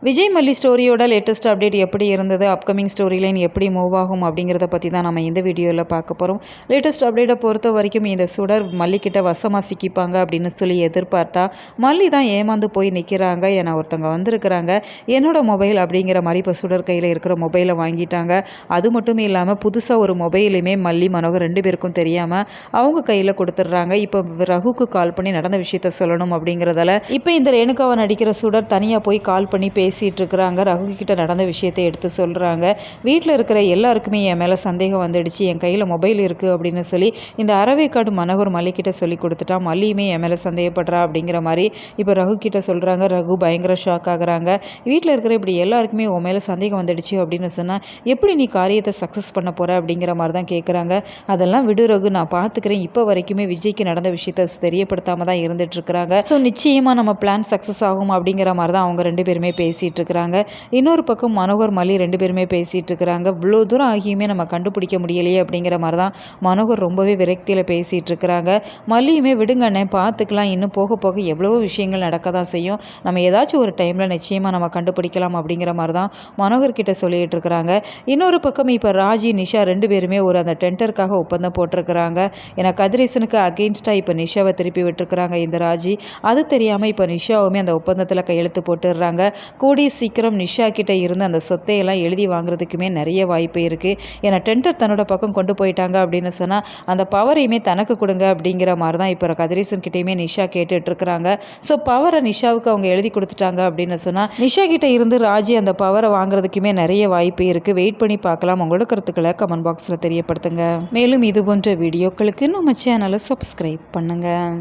விஜய் மல்லி ஸ்டோரியோட latest update எப்படி இருந்தது, அப்கமிங் ஸ்டோரி லைன் எப்படி மூவ் ஆகும் அப்படிங்கிறத பற்றி தான் நம்ம இந்த வீடியோவில் பார்க்க போகிறோம். லேட்டஸ்ட் அப்டேட்டை பொறுத்த வரைக்கும் இந்த சுடர் மல்லிக்கிட்ட வசமாக சிக்கிப்பாங்க அப்படின்னு சொல்லி எதிர்பார்த்தா மல்லி தான் ஏமாந்து போய் நிற்கிறாங்க. ஏன்னா ஒருத்தவங்க வந்திருக்கிறாங்க, என்னோட மொபைல் அப்படிங்கிற மாதிரி இப்போ சுடர் கையில் இருக்கிற மொபைலை வாங்கிட்டாங்க. அது மட்டும் இல்லாமல் புதுசாக ஒரு மொபைலுமே மல்லி மனோகர் 2 பேருக்கும் தெரியாமல் அவங்க கையில் கொடுத்துட்றாங்க. இப்போ ரகுக்கு கால் பண்ணி நடந்த விஷயத்த சொல்லணும் அப்படிங்கிறதால இப்போ இந்த ரேணுகாவை நடிக்கிற சுடர் தனியாக போய் கால் பண்ணி பேசிகிட்டு இருக்கிறாங்க. ரகு கிட்ட நடந்த விஷயத்தை எடுத்து சொல்கிறாங்க. வீட்டில் இருக்கிற எல்லாருக்குமே என் மேலே சந்தேகம் வந்துடுச்சு, என் கையில் மொபைல் இருக்குது அப்படின்னு சொல்லி இந்த அறவேக்காடு மனோகர் மல்லிக்கிட்ட சொல்லி கொடுத்துட்டான். மல்லியுமே என் மேலே சந்தேகப்படுறா அப்படிங்கிற மாதிரி இப்போ ரகு கிட்ட சொல்கிறாங்க. ரகு பயங்கர ஷாக் ஆகுறாங்க. வீட்டில் இருக்கிற இப்படி எல்லாருக்குமே உன் மேலே சந்தேகம் வந்துடுச்சு அப்படின்னு சொன்னால் எப்படி நீ காரியத்தை சக்ஸஸ் பண்ண போகிற அப்படிங்கிற மாதிரி தான் கேட்குறாங்க. அதெல்லாம் விடு ரகு, நான் பார்த்துக்கிறேன். இப்போ வரைக்குமே விஜய்க்கு நடந்த விஷயத்தை தெரியப்படுத்தாமல் தான் இருந்துகிட்ருக்குறாங்க. ஸோ நிச்சயமாக நம்ம பிளான் சக்ஸஸ் ஆகும் அப்படிங்கிற மாதிரி தான் அவங்க 2 பேருமே பேசிகிட்டு இருக்கிறாங்க. இன்னொரு பக்கம் மனோகர் மல்லி 2 பேருமே பேசிகிட்டு இருக்கிறாங்க. இவ்வளோ தூரம் ஆகியுமே நம்ம கண்டுபிடிக்க முடியலையே அப்படிங்கிற மாதிரி தான் மனோகர் ரொம்பவே விரக்தியில் பேசிகிட்டு இருக்கிறாங்க. மல்லியுமே விடுங்க அண்ணே, பார்த்துக்கலாம், இன்னும் போக போக எவ்வளவோ விஷயங்கள் நடக்க தான் செய்யும், நம்ம ஏதாச்சும் ஒரு டைமில் நிச்சயமாக நம்ம கண்டுபிடிக்கலாம் அப்படிங்கிற மாதிரி தான் மனோகர் கிட்ட சொல்லிகிட்டு இருக்கிறாங்க. இன்னொரு பக்கம் இப்போ ராஜி நிஷா 2 பேருமே ஒரு அந்த டெண்டருக்காக ஒப்பந்தம் போட்டிருக்கிறாங்க. ஏன்னா கதிரேசனுக்கு அகெயின்ஸ்டாக இப்போ நிஷாவை திருப்பி விட்டுருக்குறாங்க இந்த ராஜி. அது தெரியாமல் இப்போ நிஷாவுமே அந்த ஒப்பந்தத்தில் கையெழுத்து போட்டுடுறாங்க. கூடி சீக்கிரம் நிஷா கிட்ட இருந்து அந்த சொத்தையெல்லாம் எழுதி வாங்குறதுக்குமே நிறைய வாய்ப்பு இருக்குது. ஏன்னா டெண்டர் தன்னோட பக்கம் கொண்டு போயிட்டாங்க அப்படின்னு சொன்னால் அந்த பவரையுமே தனக்கு கொடுங்க அப்படிங்கிற மாதிரி தான் இப்போ கதிரேசன் கிட்டேயுமே நிஷா கேட்டுட்ருக்குறாங்க. ஸோ பவரை நிஷாவுக்கு அவங்க எழுதி கொடுத்துட்டாங்க அப்படின்னு சொன்னால் நிஷா கிட்ட இருந்து ராஜி அந்த பவரை வாங்குறதுக்குமே நிறைய வாய்ப்பு இருக்குது. வெயிட் பண்ணி பார்க்கலாம். உங்களோட கருத்துக்களை கமெண்ட் பாக்ஸில் தெரியப்படுத்துங்க. மேலும் இது போன்ற வீடியோக்களுக்கு நம்ம சேனலை சப்ஸ்கிரைப் பண்ணுங்கள்.